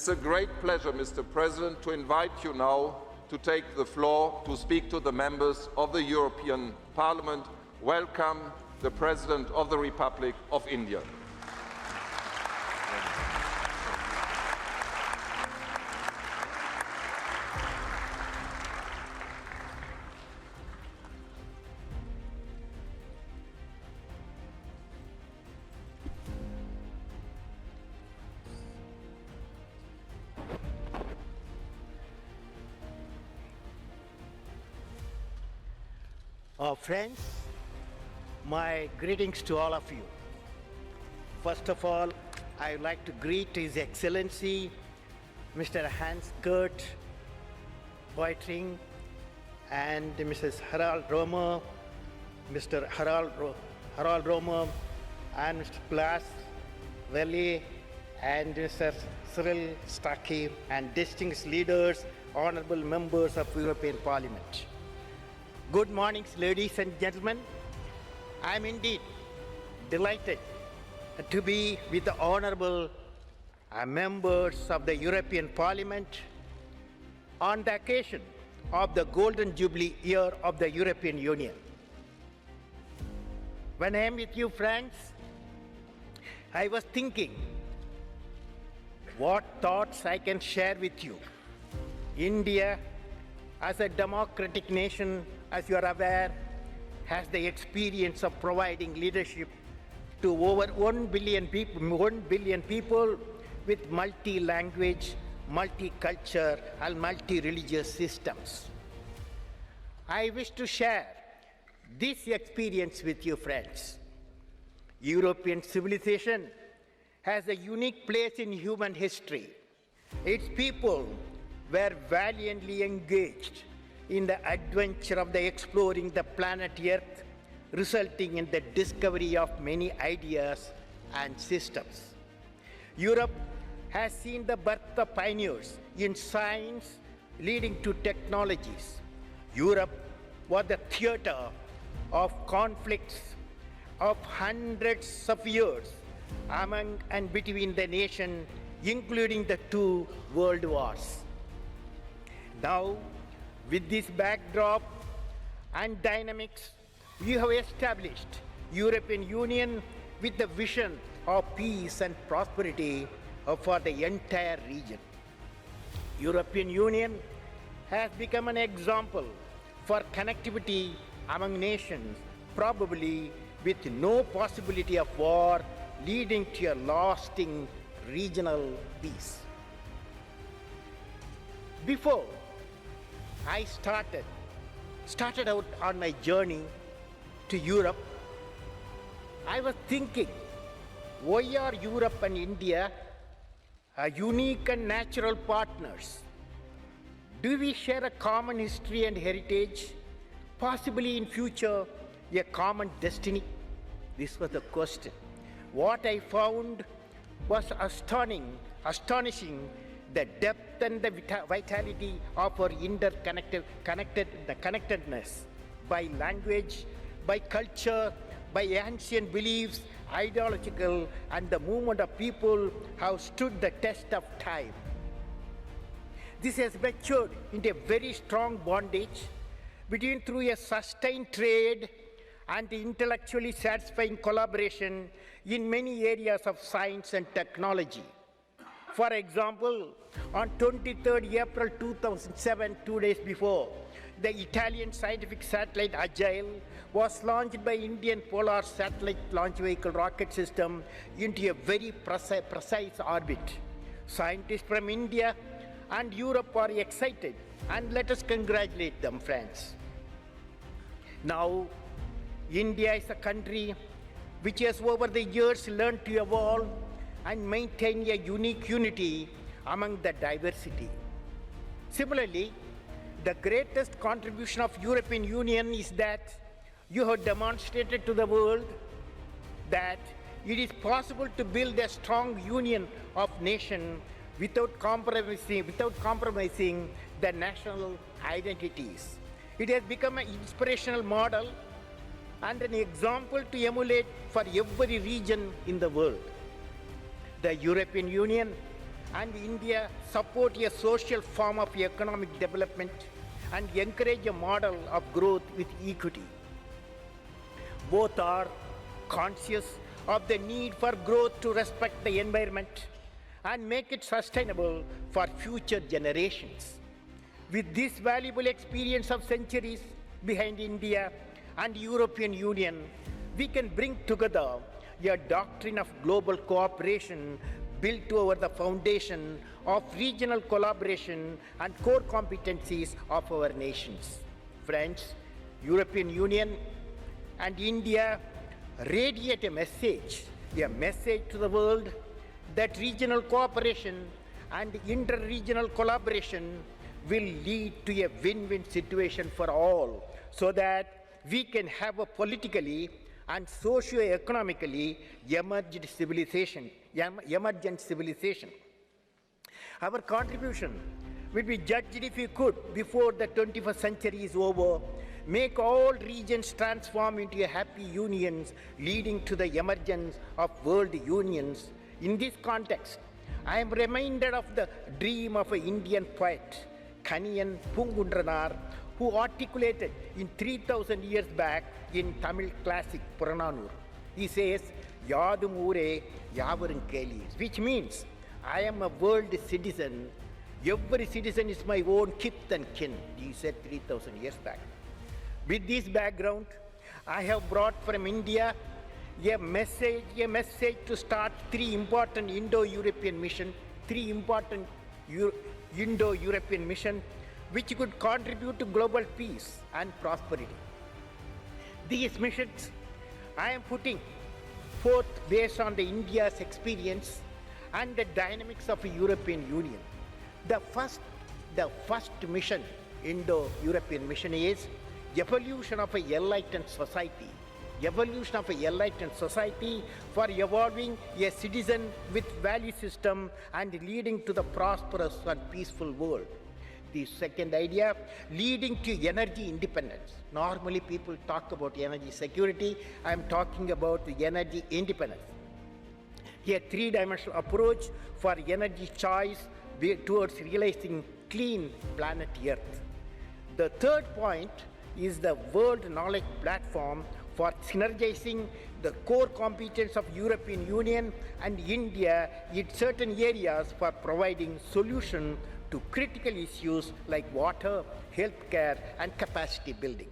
it's a great pleasure, Mr. President, to invite you now to take the floor to speak to the members of the European Parliament. Welcome, the President of the Republic of India. Friends, my greetings to all of you. First of all, I would like to greet His Excellency, Mr. Hans-Gert Pöttering, and Mrs. Harald Romer, Mr. Harald Romer, and Mr. Blas Valley, and Mr. Cyril Stucky, and distinguished leaders, honorable members of European Parliament. Good morning, ladies and gentlemen. I am indeed delighted to be with the honorable members of the European Parliament on the occasion of the Golden Jubilee year of the European Union. When I am with you, friends, I was thinking what thoughts I can share with you. India, as a democratic nation, as you are aware, has the experience of providing leadership to over 1 billion people with multi-language, multi-culture, and multi-religious systems. I wish to share this experience with you, friends. European civilization has a unique place in human history. Its people were valiantly engaged in the adventure of the exploring the planet Earth, resulting in the discovery of many ideas and systems. Europe has seen the birth of pioneers in science leading to technologies. Europe was the theater of conflicts of hundreds of years among and between the nations, including the 2 world wars. Now, with this backdrop and dynamics, we have established European Union with the vision of peace and prosperity for the entire region. European Union has become an example for connectivity among nations, probably with no possibility of war, leading to a lasting regional peace. Before I started out on my journey to Europe, I was thinking, why are Europe and India unique and natural partners? Do we share a common history and heritage? Possibly in future, a common destiny? This was the question. What I found was astonishing, the depth and the vitality of our connectedness by language, by culture, by ancient beliefs, ideological, and the movement of people have stood the test of time. This has matured into a very strong bondage between through a sustained trade and the intellectually satisfying collaboration in many areas of science and technology. For example, on 23rd April 2007, 2 days before, the Italian scientific satellite Agile was launched by Indian Polar Satellite Launch Vehicle rocket system into a very precise orbit. Scientists from India and Europe are excited, and let us congratulate them, friends. Now, India is a country which has over the years learned to evolve and maintain a unique unity among the diversity. Similarly, the greatest contribution of European Union is that you have demonstrated to the world that it is possible to build a strong union of nations without compromising the national identities. It has become an inspirational model and an example to emulate for every region in the world. The European Union and India support a social form of economic development and encourage a model of growth with equity. Both are conscious of the need for growth to respect the environment and make it sustainable for future generations. With this valuable experience of centuries behind India and European Union, we can bring together a doctrine of global cooperation built over the foundation of regional collaboration and core competencies of our nations. Friends, European Union and India radiate a message to the world that regional cooperation and inter-regional collaboration will lead to a win-win situation for all, so that we can have a politically and socio-economically emergent civilization. Our contribution will be judged, if we could, before the 21st century is over, make all regions transform into happy unions, leading to the emergence of world unions. In this context, I am reminded of the dream of an Indian poet, Kaniyan Pungundranar, who articulated in 3000 years back in Tamil classic Purananur. He says, Yadum Ure Yavarun Keli, which means, I am a world citizen. Every citizen is my own kith and kin, he said 3000 years back. With this background, I have brought from India a message to start three important Indo-European missions, which could contribute to global peace and prosperity. These missions I am putting forth based on the India's experience and the dynamics of the European Union. The first mission, Indo-European mission, is evolution of an enlightened society. Evolution of an enlightened society for evolving a citizen with value system and leading to the prosperous and peaceful world. The second idea, leading to energy independence. Normally people talk about energy security. I am talking about the energy independence. A three-dimensional approach for energy choice towards realizing clean planet Earth. The third point is the world knowledge platform for synergizing the core competence of European Union and India in certain areas for providing solutions to critical issues like water, healthcare, and capacity building.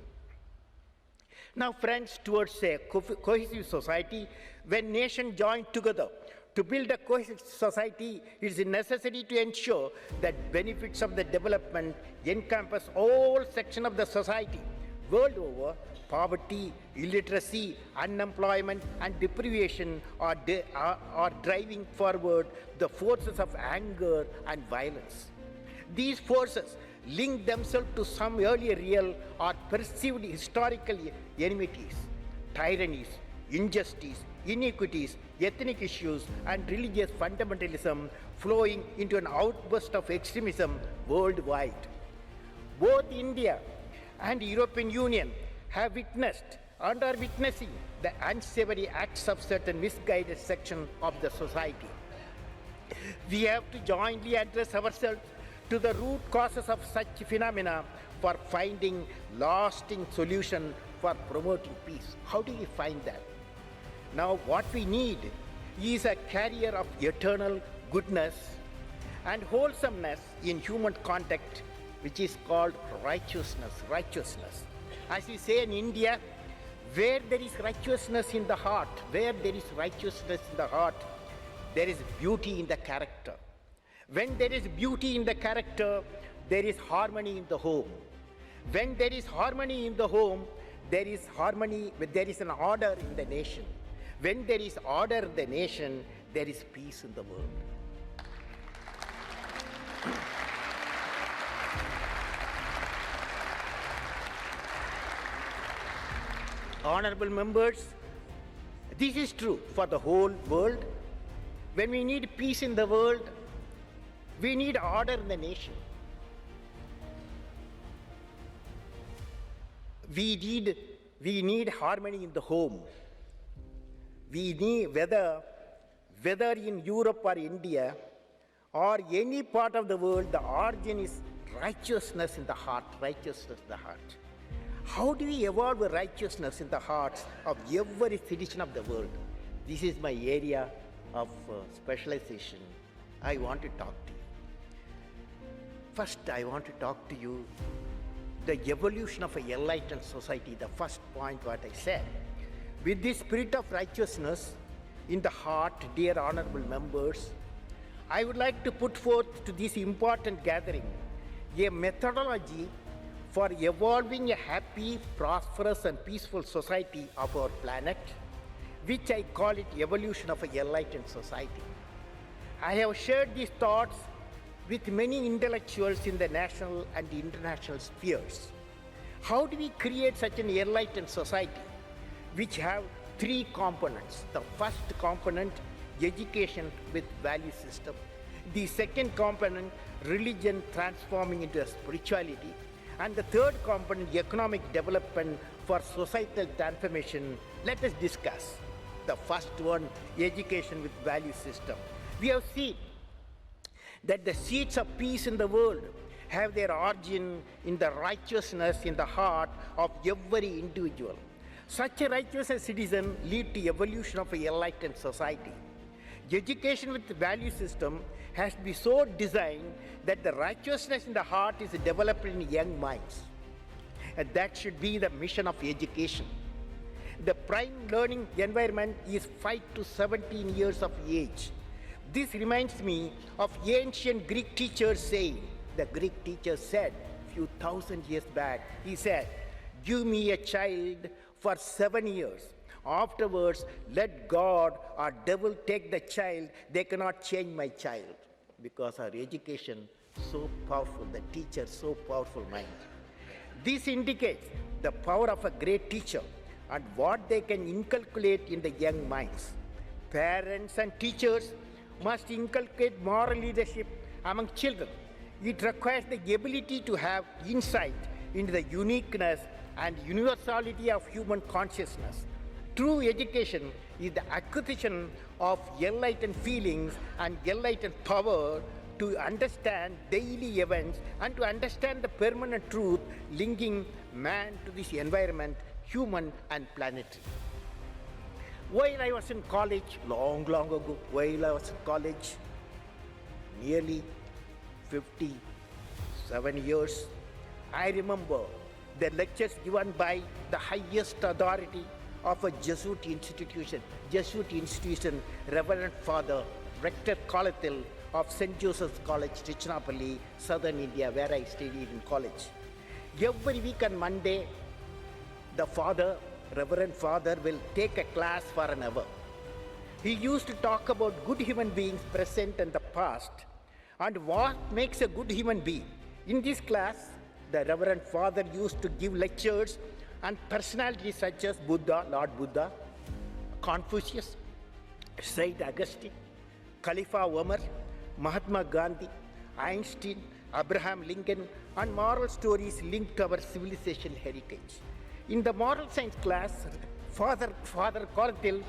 Now, friends, towards a cohesive society, when nations join together to build a cohesive society, it is necessary to ensure that benefits of the development encompass all sections of the society. World over, poverty, illiteracy, unemployment, and deprivation are driving forward the forces of anger and violence. These forces link themselves to some earlier real or perceived historical enmities, tyrannies, injustice, inequities, ethnic issues, and religious fundamentalism flowing into an outburst of extremism worldwide. Both India and European Union have witnessed and are witnessing the unsavory acts of certain misguided sections of the society. We have to jointly address ourselves to the root causes of such phenomena for finding lasting solution for promoting peace. How do we find that? Now, what we need is a carrier of eternal goodness and wholesomeness in human contact, which is called righteousness. As we say in India, where there is righteousness in the heart, there is beauty in the character. When there is beauty in the character, there is harmony in the home. When there is harmony in the home, there is an order in the nation. When there is order in the nation, there is peace in the world. Honorable members, this is true for the whole world. When we need peace in the world, we need order in the nation. We need harmony in the home. We need, whether in Europe or India, or any part of the world, the origin is righteousness in the heart, righteousness in the heart. How do we evolve righteousness in the hearts of every citizen of the world? This is my area of specialization. I want to talk to you. First, I want to talk to you the evolution of a enlightened society, the first point what I said. With the spirit of righteousness in the heart, dear honorable members, I would like to put forth to this important gathering a methodology for evolving a happy, prosperous, and peaceful society of our planet, which I call it evolution of a enlightened society. I have shared these thoughts with many intellectuals in the national and international spheres. How do we create such an enlightened society, which have three components? The first component, education with value system. The second component, religion transforming into a spirituality. And the third component, economic development for societal transformation. Let us discuss. The first one, education with value system. We have seen that the seeds of peace in the world have their origin in the righteousness in the heart of every individual. Such a righteous citizen lead to evolution of an enlightened society. Education with the value system has to be so designed that the righteousness in the heart is developed in young minds. And that should be the mission of education. The prime learning environment is 5 to 17 years of age. This reminds me of ancient Greek teachers saying, the Greek teacher said a few thousand years back, he said, give me a child for 7 years. Afterwards, let God or devil take the child. They cannot change my child. Because our education so powerful, the teacher so powerful mind. This indicates the power of a great teacher and what they can inculcate in the young minds. Parents and teachers must inculcate moral leadership among children. It requires the ability to have insight into the uniqueness and universality of human consciousness. True education is the acquisition of enlightened feelings and enlightened power to understand daily events and to understand the permanent truth linking man to this environment, human and planetary. While I was in college, long ago, while I was in college, nearly 57 years, I remember the lectures given by the highest authority of a Jesuit institution, Reverend Father Rector Kolathil of St. Joseph's College, Tiruchirappalli, Southern India, where I studied in college. Every week on Monday, the father, Reverend Father, will take a class for an hour. He used to talk about good human beings present and the past and what makes a good human being. In this class, the Reverend Father used to give lectures on personalities such as Buddha, Lord Buddha, Confucius, Saint Augustine, Khalifa Umar, Mahatma Gandhi, Einstein, Abraham Lincoln, and moral stories linked to our civilization heritage. In the moral science class, Father Kolathil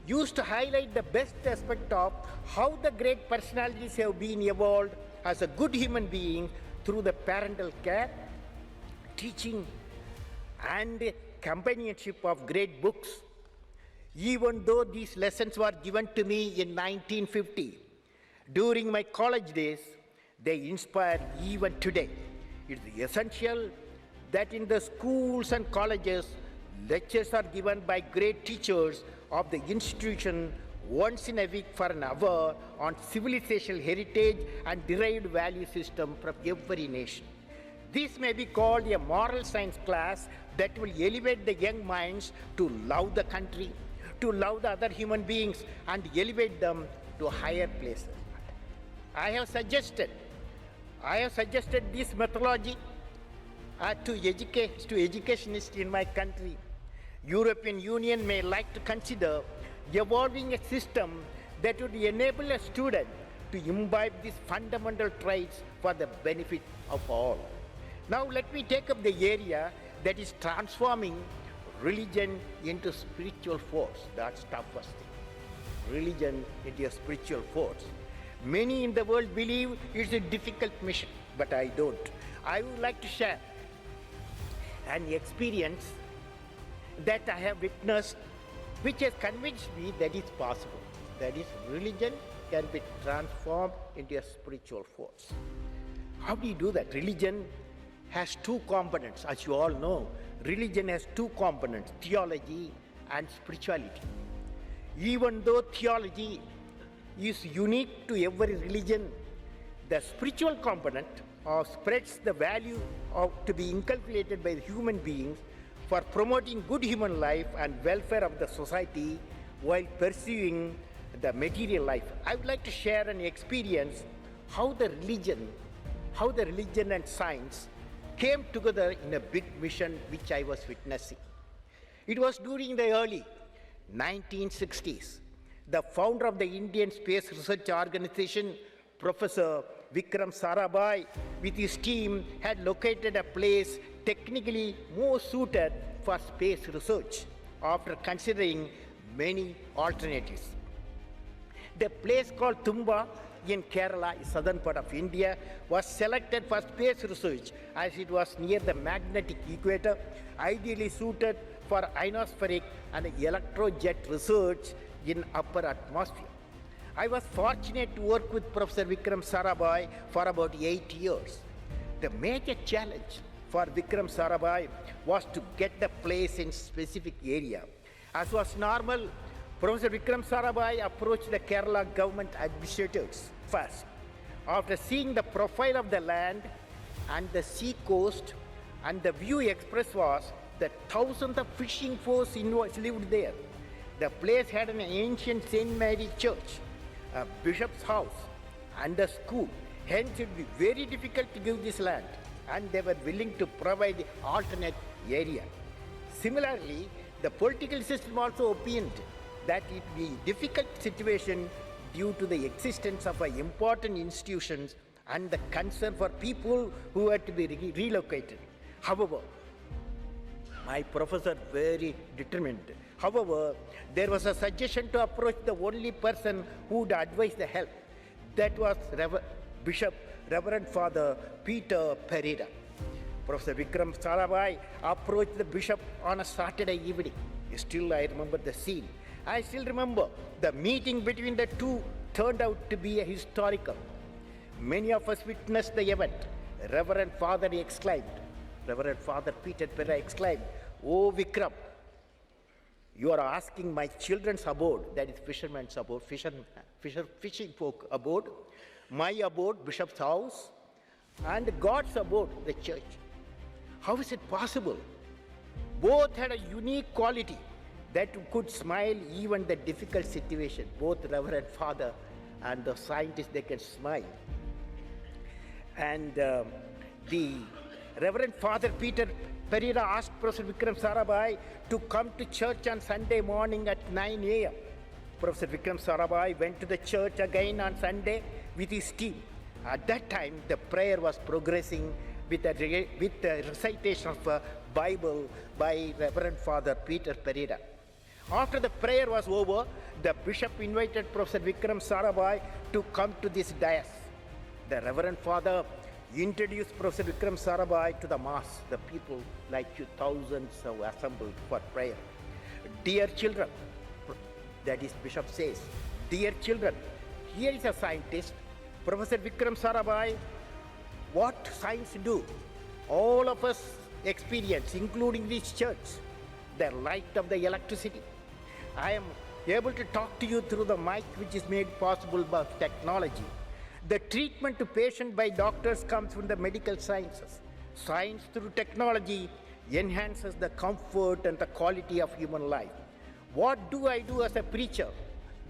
used to highlight the best aspect of how the great personalities have been evolved as a good human being through the parental care, teaching, and companionship of great books. Even though these lessons were given to me in 1950, during my college days, they inspire even today. It is essential that in the schools and colleges, lectures are given by great teachers of the institution once in a week for an hour on civilizational heritage and derived value system from every nation. This may be called a moral science class that will elevate the young minds to love the country, to love the other human beings, and elevate them to higher places. I have suggested this methodology to educationists in my country. European Union may like to consider evolving a system that would enable a student to imbibe these fundamental traits for the benefit of all. Now let me take up the area that is transforming religion into spiritual force. That's the first thing. Religion into a spiritual force. Many in the world believe it's a difficult mission, but I don't. I would like to share an experience that I have witnessed, which has convinced me that it's possible. That is, religion can be transformed into a spiritual force. How do you do that? Religion has two components, as you all know. Religion has two components, theology and spirituality. Even though theology is unique to every religion, the spiritual component spreads the value to be inculcated by the human beings for promoting good human life and welfare of the society while pursuing the material life. I would like to share an experience how the religion and science came together in a big mission which I was witnessing. It was during the early 1960s. The founder of the Indian Space Research Organization, Professor Vikram Sarabhai, with his team, had located a place technically more suited for space research after considering many alternatives. The place called Tumba in Kerala, southern part of India, was selected for space research as it was near the magnetic equator, ideally suited for ionospheric and electrojet research in upper atmosphere. I was fortunate to work with Professor Vikram Sarabhai for about 8 years. The major challenge for Vikram Sarabhai was to get the place in specific area. As was normal, Professor Vikram Sarabhai approached the Kerala government administrators first. After seeing the profile of the land and the sea coast, and the view expressed was that thousands of fishing force lived there. The place had an ancient St. Mary church, a bishop's house, and a school. Hence, it would be very difficult to give this land, and they were willing to provide alternate area. Similarly, the political system also opined that it would be a difficult situation due to the existence of important institutions and the concern for people who had to be relocated. However, my professor very determined. However, there was a suggestion to approach the only person who would advise the help. That was Reverend Father Peter Pereira. Professor Vikram Sarabhai approached the bishop on a Saturday evening. Still, I remember the scene. I still remember the meeting between the two turned out to be a historical. Many of us witnessed the event. Reverend Father Peter Pereira exclaimed, "Oh Vikram, you are asking my children's abode," that is fishermen's abode, fishing folk abode, my abode, bishop's house, and God's abode, the church. How is it possible? Both had a unique quality that could smile even the difficult situation. Both Reverend Father and the scientists, they can smile. And the Reverend Father Peter Pereira asked Professor Vikram Sarabhai to come to church on Sunday morning at 9 a.m. Professor Vikram Sarabhai went to the church again on Sunday with his team. At that time, the prayer was progressing with the recitation of a Bible by Reverend Father Peter Pereira. After the prayer was over, the bishop invited Professor Vikram Sarabhai to come to this dais. The Reverend Father introduced Professor Vikram Sarabhai to the mass. The people like you, thousands have assembled for prayer. "Dear children," that is Bishop says, "Dear children, here is a scientist, Professor Vikram Sarabhai. What science do? All of us experience, including this church, the light of the electricity. I am able to talk to you through the mic, which is made possible by technology. The treatment to patient by doctors comes from the medical sciences. Science through technology enhances the comfort and the quality of human life. What do I do as a preacher?"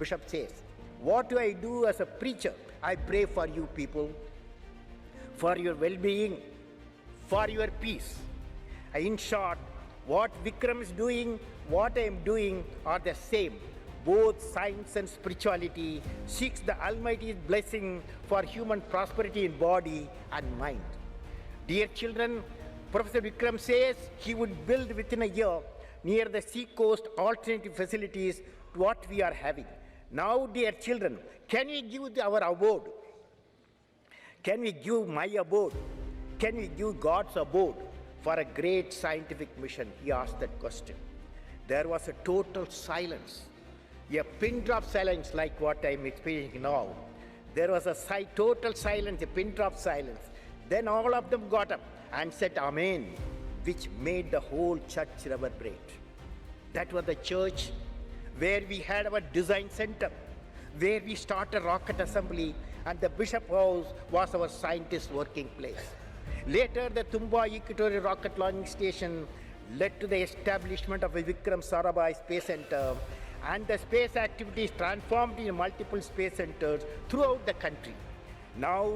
Bishop says, "What do I do as a preacher? I pray for you people, for your well-being, for your peace." In short, what Vikram is doing, what I am doing are the same. Both science and spirituality seeks the Almighty's blessing for human prosperity in body and mind. Dear children, Professor Vikram says he would build within a year near the sea coast alternative facilities to what we are having. Now, dear children, can we give our abode? Can we give my abode? Can we give God's abode for a great scientific mission? He asked that question. There was a total silence, a pin drop silence like what I'm experiencing now. There was a total silence, a pin drop silence. Then all of them got up and said Amen, which made the whole church reverberate. That was the church where we had our design center, where we started rocket assembly, and the Bishop House was our scientist working place. Later, the Tumba Equatorial Rocket Launching Station led to the establishment of a Vikram Sarabhai Space Center, and the space activities transformed into multiple space centers throughout the country. Now,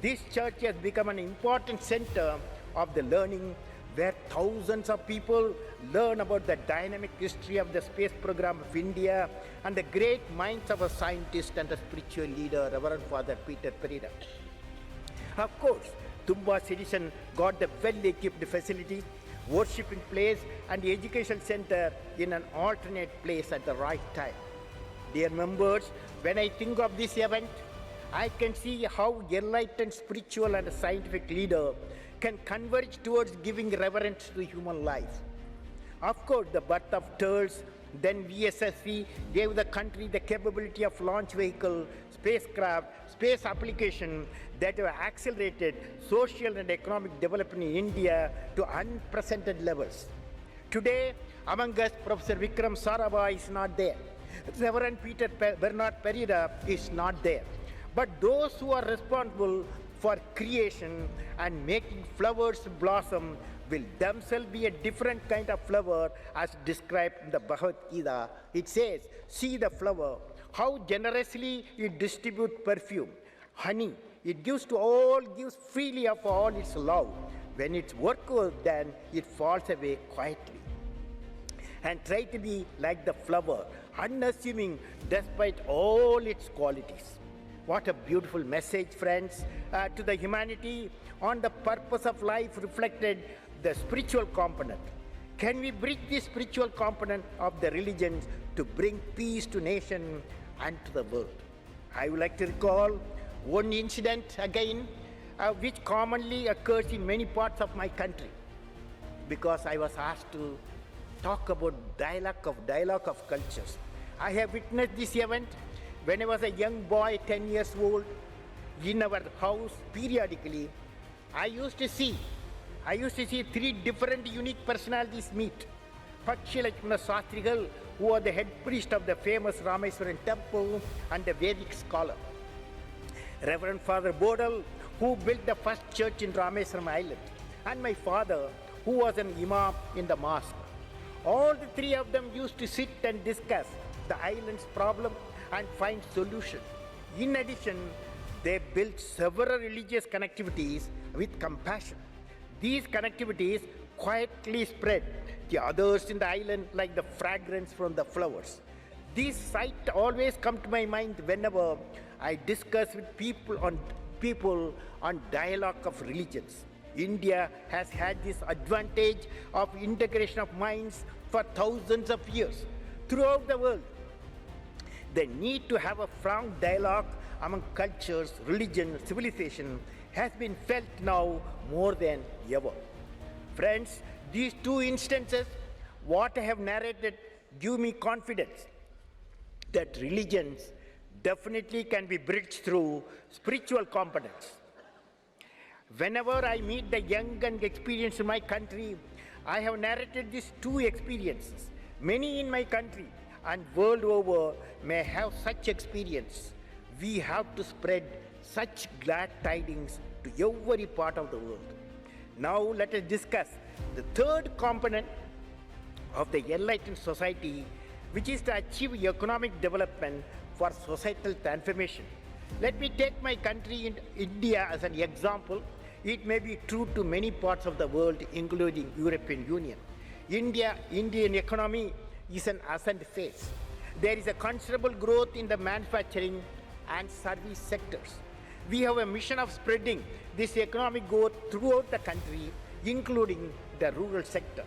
this church has become an important center of the learning, where thousands of people learn about the dynamic history of the space program of India and the great minds of a scientist and a spiritual leader, Reverend Father Peter Perida. Of course, Tumba Citizen got the well-equipped facilities, worshiping place, and the education center in an alternate place at the right time. Dear members, when I think of this event, I can see how enlightened spiritual and scientific leader can converge towards giving reverence to human life. Of course, the birth of TERS, then VSSV, gave the country the capability of launch vehicle, spacecraft, space application that have accelerated social and economic development in India to unprecedented levels. Today, among us, Professor Vikram Sarabhai is not there. Reverend Peter Bernard Perida is not there. But those who are responsible for creation and making flowers blossom will themselves be a different kind of flower as described in the Bhagavad Gita. It says, see the flower, how generously it distributes perfume, honey. It gives to all, gives freely of all its love. When its work was done, it falls away quietly. And try to be like the flower, unassuming despite all its qualities. What a beautiful message, friends, to the humanity on the purpose of life reflected the spiritual component. Can we bridge the spiritual component of the religions to bring peace to nation and to the world? I would like to recall one incident again, which commonly occurs in many parts of my country, because I was asked to talk about dialogue of cultures. I have witnessed this event when I was a young boy, 10 years old, in our house. Periodically, I used to see three different unique personalities meet. Pakshi Lakshmana Shastrigal, who was the head priest of the famous Rameswaran temple and a Vedic scholar. Reverend Father Bodal, who built the first church in Rameswaram Island. And my father, who was an imam in the mosque. All the three of them used to sit and discuss the island's problem and find solution. In addition, they built several religious connectivities with compassion. These connectivities quietly spread to others in the island like the fragrance from the flowers. This sight always comes to my mind whenever I discuss with people on dialogue of religions. India has had this advantage of integration of minds for thousands of years throughout the world. The need to have a frank dialogue among cultures, religion, civilization has been felt now more than ever. Friends, these two instances, what I have narrated, give me confidence that religions definitely can be bridged through spiritual components. Whenever I meet the young and experienced in my country, I have narrated these two experiences. Many in my country and world over may have such experience. We have to spread such glad tidings to every part of the world. Now let us discuss the third component of the enlightened society, which is to achieve economic development for societal transformation. Let me take my country, India, as an example. It may be true to many parts of the world, including European Union. Indian economy is an ascent phase. There is a considerable growth in the manufacturing and service sectors. We have a mission of spreading this economic growth throughout the country, including the rural sector.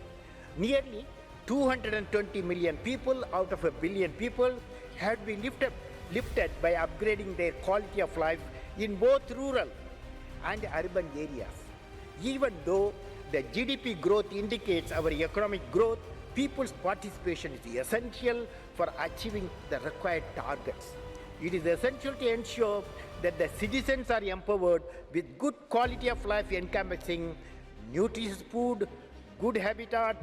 Nearly 220 million people out of 1 billion people have been lifted lifted by upgrading their quality of life in both rural and urban areas. Even though the GDP growth indicates our economic growth, people's participation is essential for achieving the required targets. It is essential to ensure that the citizens are empowered with good quality of life encompassing nutritious food, good habitat,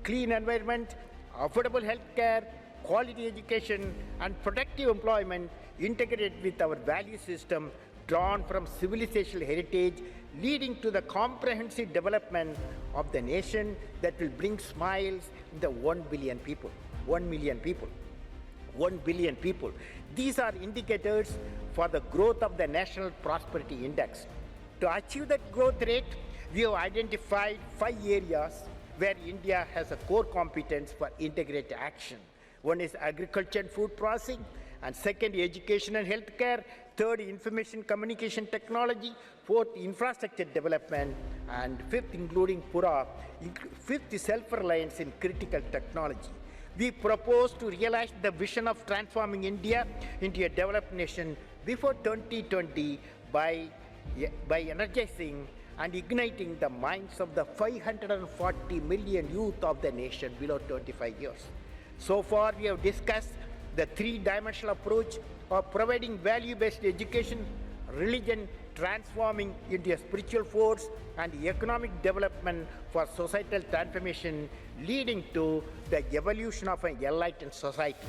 clean environment, affordable health care, quality education, and productive employment integrated with our value system drawn from civilizational heritage, leading to the comprehensive development of the nation that will bring smiles in the 1 billion people, 1 million people, 1 billion people. These are indicators for the growth of the National Prosperity Index. To achieve that growth rate, we have identified 5 areas where India has a core competence for integrated action. One is agriculture and food processing, and second, education and healthcare, third, information communication technology, fourth, infrastructure development, and fifth, including Pura, fifth, self-reliance in critical technology. We propose to realize the vision of transforming India into a developed nation before 2020 by energizing and igniting the minds of the 540 million youth of the nation below 25 years. So far, we have discussed the 3-dimensional approach of providing value-based education, religion transforming into a spiritual force, and economic development for societal transformation, leading to the evolution of an enlightened society.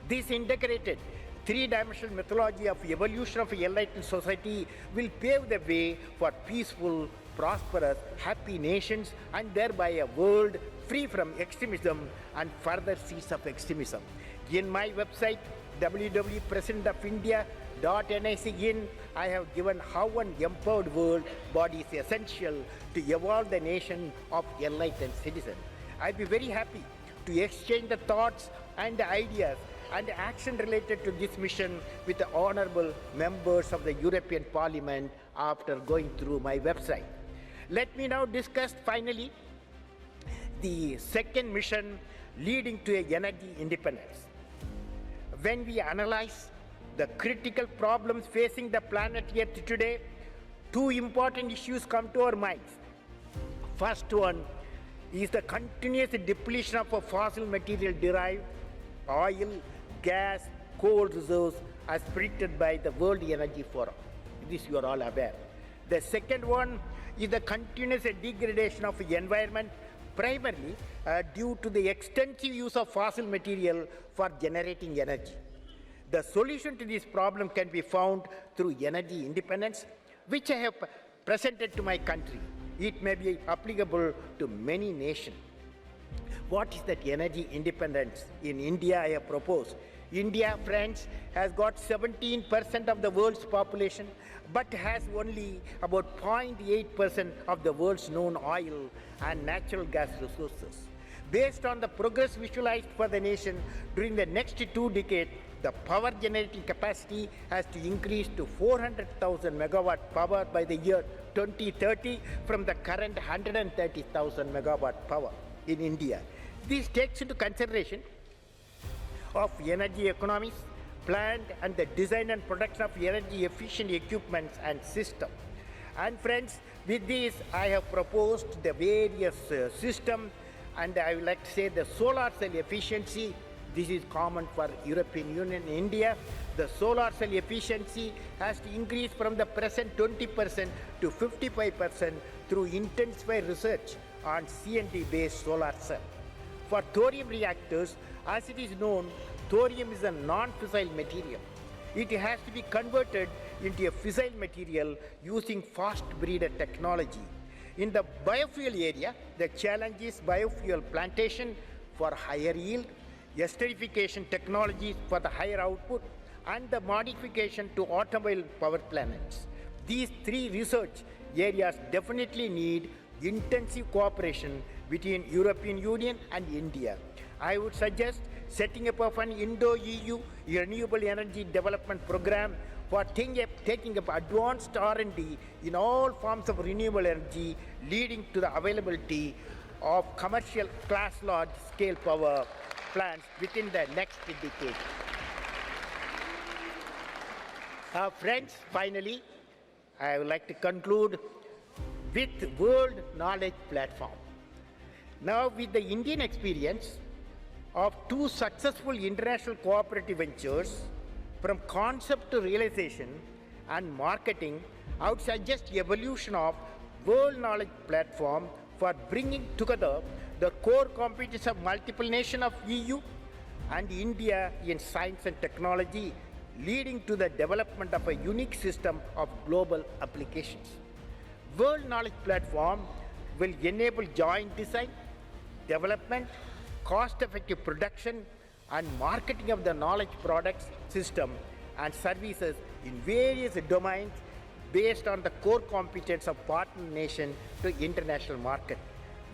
This integrated 3-dimensional methodology of evolution of an enlightened society will pave the way for peaceful, prosperous, happy nations, and thereby a world free from extremism and further seeds of extremism. In my website, www.presidentofindia.nic.in, I have given how an empowered world body is essential to evolve the nation of enlightened citizens. I'd be very happy to exchange the thoughts and the ideas and action related to this mission with the honorable members of the European Parliament after going through my website. Let me now discuss finally the second mission leading to energy independence. When we analyze the critical problems facing the planet Earth today, 2 important issues come to our minds. First one is the continuous depletion of a fossil material derived oil, gas, coal reserves as predicted by the World Energy Forum. This you are all aware. The second one is the continuous degradation of the environment, primarily due to the extensive use of fossil material for generating energy. The solution to this problem can be found through energy independence, which I have presented to my country. It may be applicable to many nations. What is that energy independence? In India, I have proposed. India, friends, has got 17% of the world's population, but has only about 0.8% of the world's known oil and natural gas resources. Based on the progress visualized for the nation during the next 2 decades, the power generating capacity has to increase to 400,000 megawatt power by the year 2030 from the current 130,000 megawatt power in India. This takes into consideration of energy economies, plant and the design and production of energy efficient equipments and systems. And friends, with this I have proposed the various systems, and I would like to say the solar cell efficiency. This is common for European Union and India. The solar cell efficiency has to increase from the present 20% to 55% through intensified research on CNT based solar cell. For thorium reactors, as it is known, thorium is a non-fissile material. It has to be converted into a fissile material using fast breeder technology. In the biofuel area, the challenge is biofuel plantation for higher yield, esterification technologies for the higher output, and the modification to automobile power plants. These 3 research areas definitely need intensive cooperation between European Union and India. I would suggest setting up of an Indo-EU renewable energy development program for taking up advanced R&D in all forms of renewable energy, leading to the availability of commercial class large scale power plants within the next decade. Friends, finally, I would like to conclude with World Knowledge Platform. Now, with the Indian experience of 2 successful international cooperative ventures, from concept to realization and marketing, I would suggest evolution of World Knowledge Platform for bringing together the core competence of multiple nations of EU and India in science and technology, leading to the development of a unique system of global applications. World Knowledge Platform will enable joint design, development, cost-effective production, and marketing of the knowledge products, system, and services in various domains based on the core competence of partner nation to international market.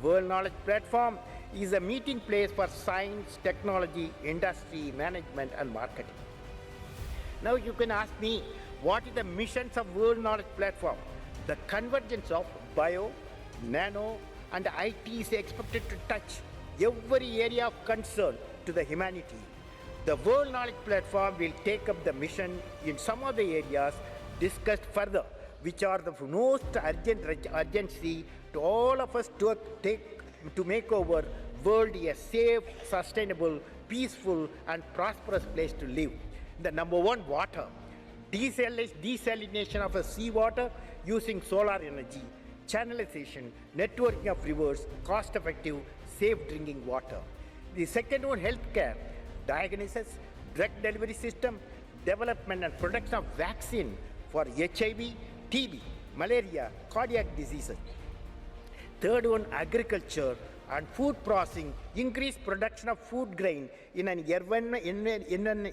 World Knowledge Platform is a meeting place for science, technology, industry, management, and marketing. Now you can ask me, what is the missions of World Knowledge Platform? The convergence of bio, nano, and IT is expected to touch every area of concern to the humanity. The World Knowledge Platform will take up the mission in some of the areas discussed further, which are the most urgency to all of us to make our world a safe, sustainable, peaceful, and prosperous place to live. The number 1, water. Desalination of seawater using solar energy, channelization, networking of rivers, cost-effective, safe drinking water. The second one, healthcare. Diagnosis, drug delivery system, development and production of vaccine for HIV, TB, malaria, cardiac diseases. Third one, agriculture and food processing, increased production of food grain in an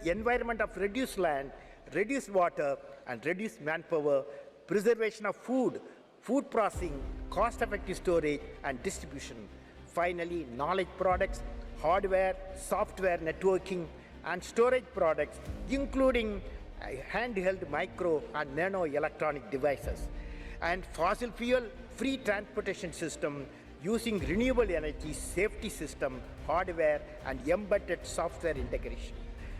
environment of reduced land, reduced water, and reduced manpower, preservation of food processing, cost-effective storage, and distribution. Finally, knowledge products, hardware, software, networking, and storage products, including handheld micro and nano electronic devices, and fossil fuel-free transportation system using renewable energy, safety system, hardware, and embedded software integration.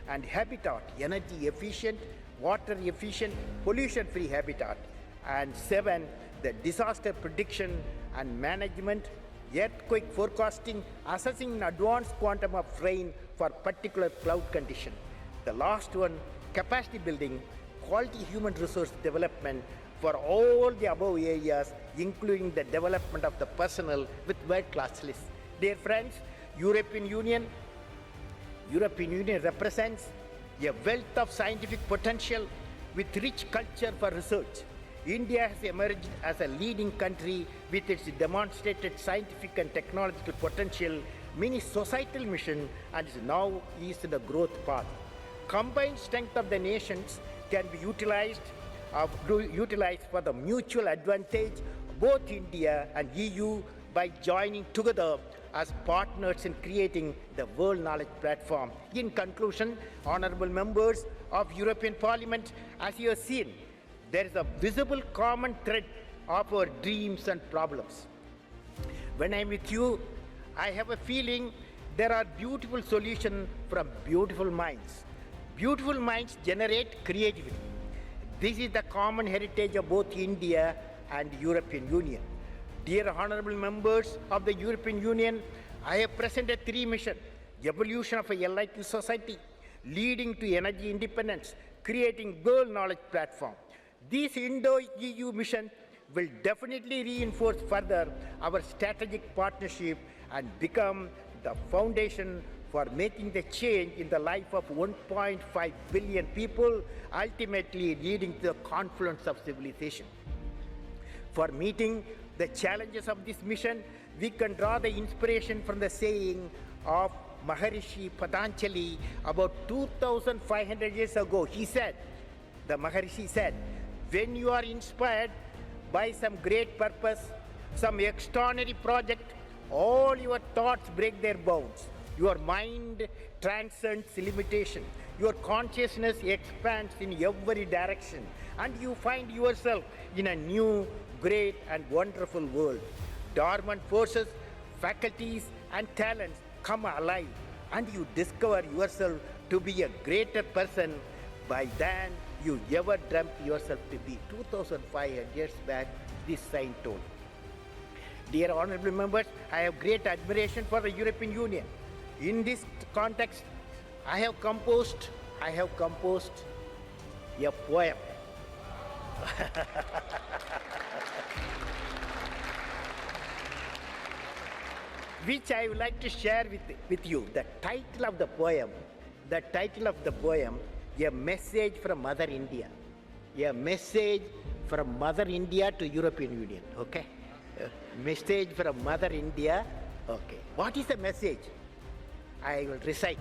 And habitat, energy efficient, water efficient, pollution-free habitat. And 7, the disaster prediction and management, earthquake forecasting, assessing advanced quantum of rain for particular cloud condition. The last one, capacity building, quality human resource development for all the above areas, including the development of the personnel with world-class lists. Dear friends, European Union represents a wealth of scientific potential with rich culture for research. India has emerged as a leading country with its demonstrated scientific and technological potential, many societal mission, and is now in the growth path. Combined strength of the nations can be utilized for the mutual advantage of both India and EU by joining together as partners in creating the World Knowledge Platform. In conclusion, honorable members of European Parliament, as you have seen, there is a visible common thread of our dreams and problems. When I'm with you, I have a feeling there are beautiful solutions from beautiful minds. Beautiful minds generate creativity. This is the common heritage of both India and European Union. Dear honorable members of the European Union, I have presented 3 missions: evolution of a enlightened society, leading to energy independence, creating World Knowledge Platform. This Indo-EU mission will definitely reinforce further our strategic partnership and become the foundation for making the change in the life of 1.5 billion people, ultimately leading to the confluence of civilization. For meeting the challenges of this mission, we can draw the inspiration from the saying of Maharishi Patanjali about 2,500 years ago. The Maharishi said, when you are inspired by some great purpose, some extraordinary project, all your thoughts break their bounds. Your mind transcends limitation. Your consciousness expands in every direction, and you find yourself in a new, great, and wonderful world. Dormant forces, faculties, and talents come alive, and you discover yourself to be a greater person than you ever dreamt yourself to be. 2,500 years back, this saint told. Dear honorable members, I have great admiration for the European Union. In this context, I have composed a poem. Which I would like to share with you. The title of the poem, A Message from Mother India. A message from Mother India to European Union, okay? Message from Mother India, okay. What is the message? I will recite.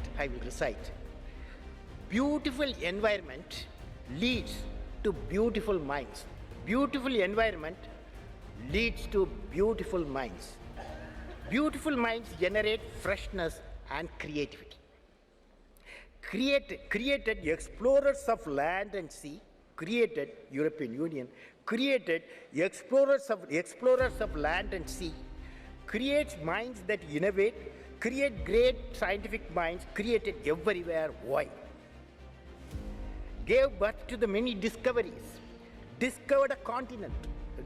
Beautiful environment leads to beautiful minds. Beautiful environment leads to beautiful minds. Beautiful minds generate freshness and creativity. Created explorers of land and sea, created European Union, created explorers of land and sea, creates minds that innovate, create great scientific minds, created everywhere. Why? Gave birth to the many discoveries, discovered a continent.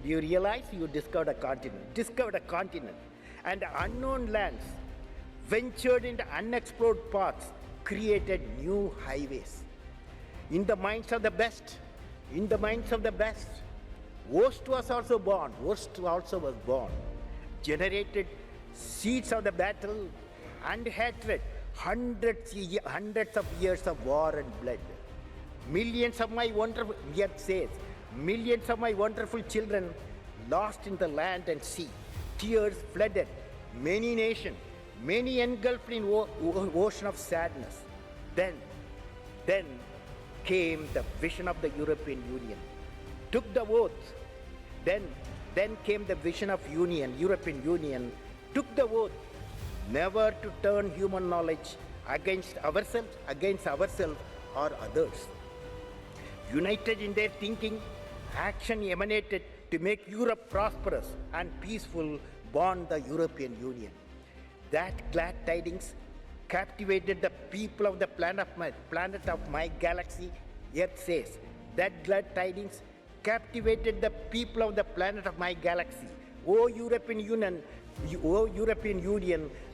Do you realize you discovered a continent? Discovered a continent. And unknown lands, ventured into unexplored paths, created new highways. In the minds of the best, worst was also born, generated seeds of the battle and hatred, hundreds of years of war and blood. Millions of my wonderful children lost in the land and sea. Tears flooded many nations, many engulfed in ocean of sadness. Then came the vision of the European Union. Took the oath. Then came the vision of European Union. Took the oath never to turn human knowledge against ourselves or others. United in their thinking, action emanated to make Europe prosperous and peaceful, born the European Union. That glad tidings captivated the people of the planet of my galaxy, Earth says. That glad tidings captivated the people of the planet of my galaxy. O European Union,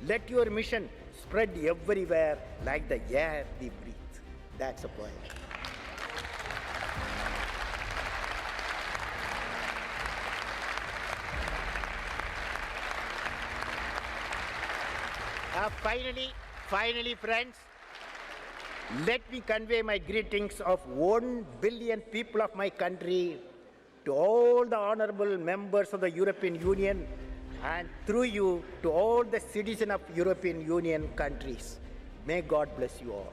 let your mission spread everywhere like the air we breathe. That's a poem. Finally, friends, let me convey my greetings of 1 billion people of my country to all the honorable members of the European Union and through you to all the citizens of European Union countries. May God bless you all.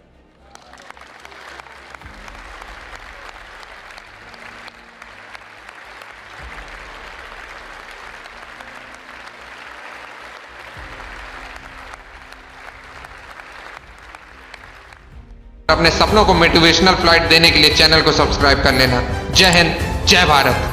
अपने सपनों को motivational flight देने के लिए channel को subscribe कर लेना। जय हिंद, जय भारत।